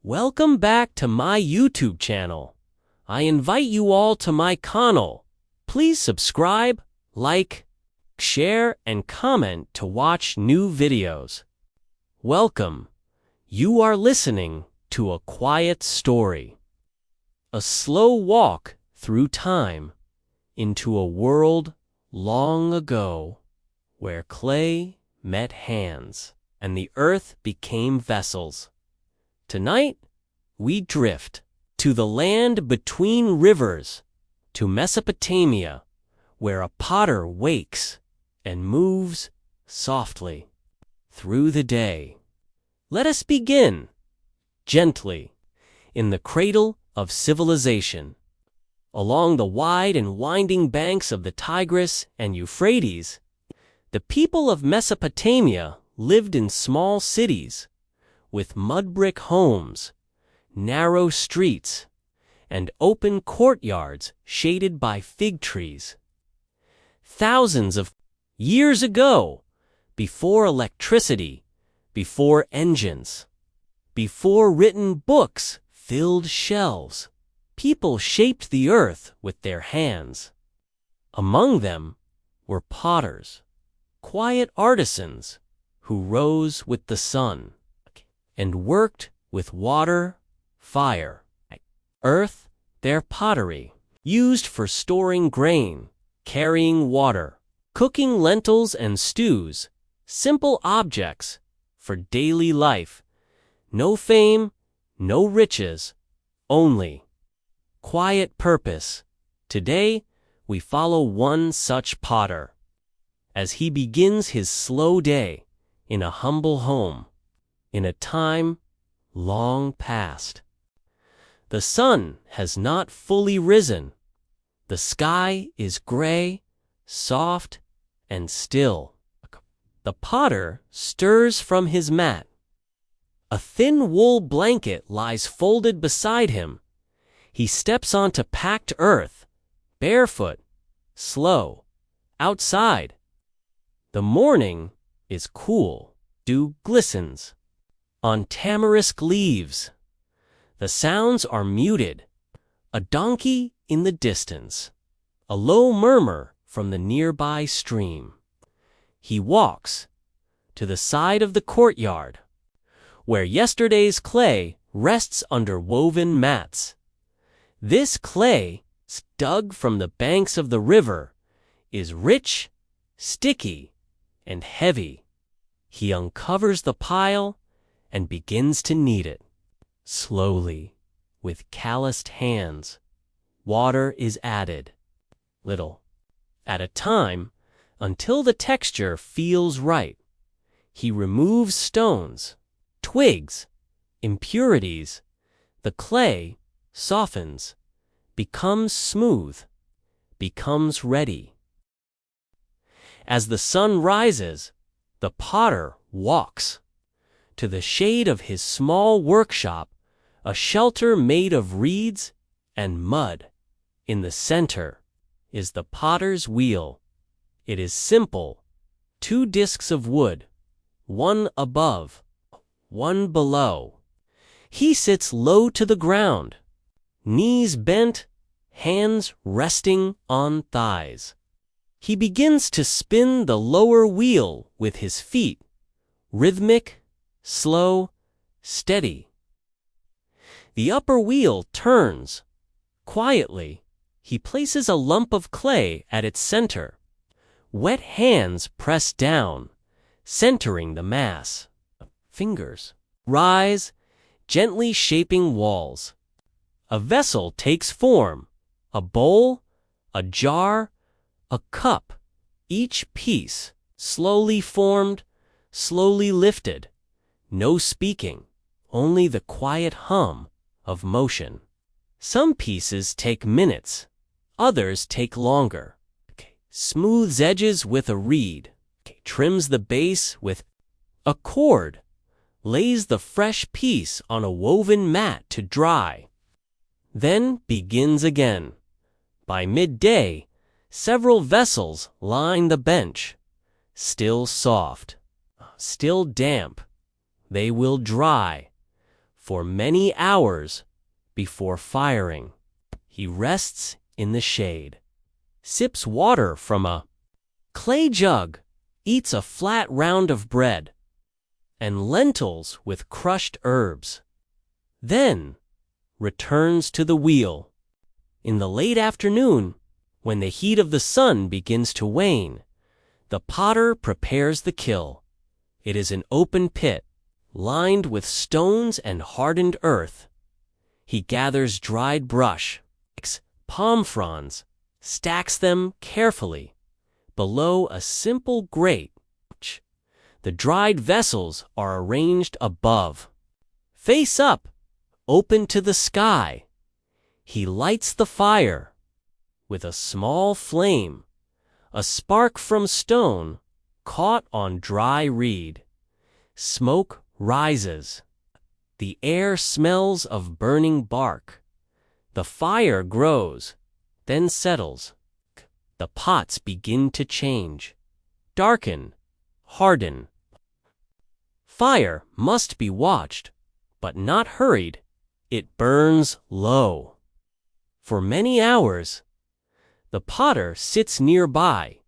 Welcome back to my YouTube channel. I invite you all to my channel. Please subscribe, like, share, and comment to watch new videos. Welcome. You are listening to a quiet story. A slow walk through time into a world long ago where clay met hands and the earth became vessels. Tonight, we drift to the land between rivers, to Mesopotamia, where a potter wakes and moves softly through the day. Let us begin gently in the cradle of civilization. Along the wide and winding banks of the Tigris and Euphrates, the people of Mesopotamia lived in small cities with mud brick homes, narrow streets, and open courtyards shaded by fig trees. Thousands of years ago, before electricity, before engines, before written books filled shelves, people shaped the earth with their hands. Among them were potters, quiet artisans who rose with the sun and worked with water, fire, earth, their pottery, used for storing grain, carrying water, cooking lentils and stews, simple objects for daily life. No fame, no riches, only quiet purpose. Today, we follow one such potter as he begins his slow day in a humble home, in a time long past. The sun has not fully risen. The sky is gray, soft, and still. The potter stirs from his mat. A thin wool blanket lies folded beside him. He steps onto packed earth, barefoot, slow, outside. The morning is cool. Dew glistens on tamarisk leaves. The sounds are muted. A donkey in the distance. A low murmur from the nearby stream. He walks to the side of the courtyard, where yesterday's clay rests under woven mats. This clay, dug from the banks of the river, is rich, sticky, and heavy. He uncovers the pile and begins to knead it. Slowly, with calloused hands, water is added, little at a time, until the texture feels right. He removes stones, twigs, impurities. The clay softens, becomes smooth, becomes ready. As the sun rises, the potter walks to the shade of his small workshop, a shelter made of reeds and mud. In the center is the potter's wheel. It is simple, 2 discs of wood, one above, one below. He sits low to the ground, knees bent, hands resting on thighs. He begins to spin the lower wheel with his feet, rhythmic, slow, steady. The upper wheel turns. Quietly, he places a lump of clay at its center. Wet hands press down, centering the mass. Fingers rise, gently shaping walls. A vessel takes form, a bowl, a jar, a cup, each piece slowly formed, slowly lifted. No speaking, only the quiet hum of motion. Some pieces take minutes, others take longer. Smooths edges with a reed, trims the base with a cord, lays the fresh piece on a woven mat to dry. Then begins again. By midday, several vessels line the bench, still soft, still damp. They will dry, For many hours before firing, he rests in the shade, sips water from a clay jug, eats a flat round of bread, and lentils with crushed herbs. Then returns to the wheel. In the late afternoon, when the heat of the sun begins to wane, the potter prepares the kiln. It is an open pit, lined with stones and hardened earth. He gathers dried brush, palm fronds, stacks them carefully below a simple grate. The dried vessels are arranged above, face up, open to the sky. He lights the fire with a small flame, a spark from stone caught on dry reed. Smoke rises. The air smells of burning bark. The fire grows, then settles. The pots begin to change, darken, harden. Fire must be watched, but not hurried. It burns low. For many hours, the potter sits nearby,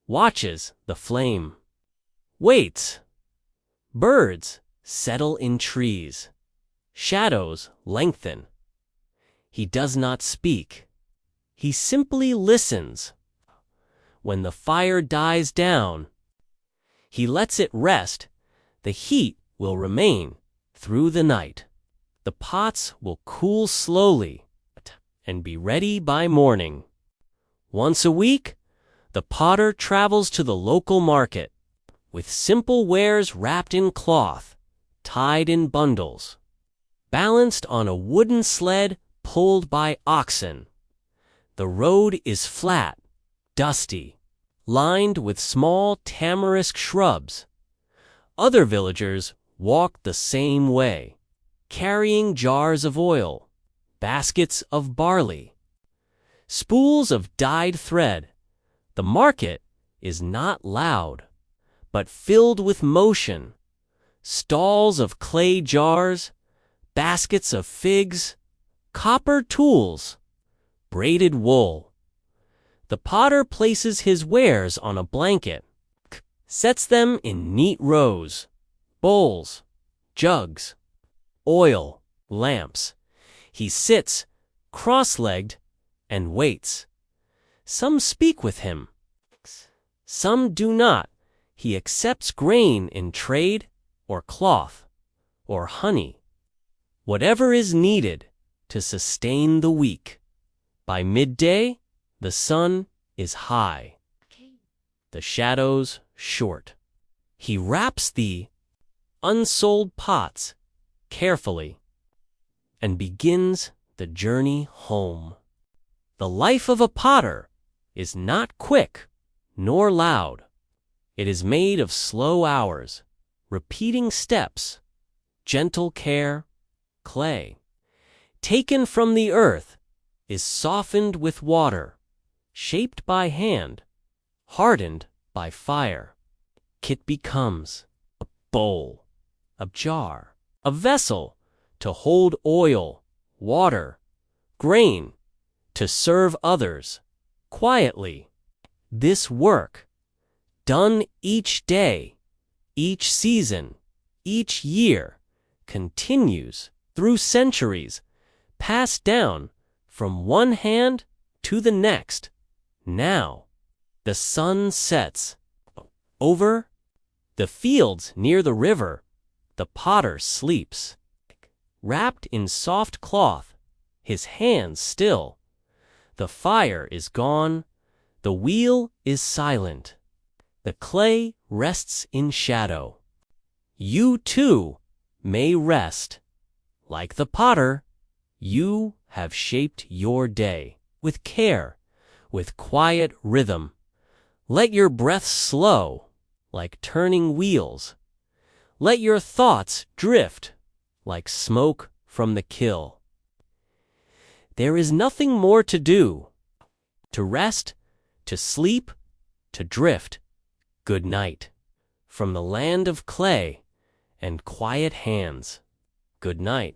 watches the flame, waits. Birds settle in trees. Shadows lengthen. He does not speak. He simply listens. When the fire dies down, he lets it rest. The heat will remain through the night. The pots will cool slowly and be ready by morning. Once a week, the potter travels to the local market with simple wares wrapped in cloth, tied in bundles, balanced on a wooden sled pulled by oxen. The road is flat, dusty, lined with small tamarisk shrubs. Other villagers walk the same way, carrying jars of oil, baskets of barley, spools of dyed thread. The market is not loud, but filled with motion. Stalls of clay jars, baskets of figs, copper tools, braided wool. The potter places his wares on a blanket, sets them in neat rows, bowls, jugs, oil, lamps. He sits, cross-legged, and waits. Some speak with him. Some do not. He accepts grain in trade, or cloth, or honey. Whatever is needed to sustain the week. By midday, the sun is high, the shadows short. He wraps the unsold pots carefully and begins the journey home. The life of a potter is not quick nor loud. It is made of slow hours, repeating steps, gentle care. Clay, taken from the earth, is softened with water, shaped by hand, hardened by fire. It becomes a bowl, a jar, a vessel to hold oil, water, grain, to serve others quietly. This work, done each day, each season, each year, continues through centuries, passed down from one hand to the next. Now, the sun sets. Over the fields near the river, the potter sleeps, wrapped in soft cloth, his hands still. The fire is gone, the wheel is silent. The clay rests in shadow. You too may rest. Like the potter, you have shaped your day with care, with quiet rhythm. Let your breath slow, like turning wheels. Let your thoughts drift, like smoke from the kiln. There is nothing more to do. To rest, to sleep, to drift. Good night. From the land of clay and quiet hands. Good night.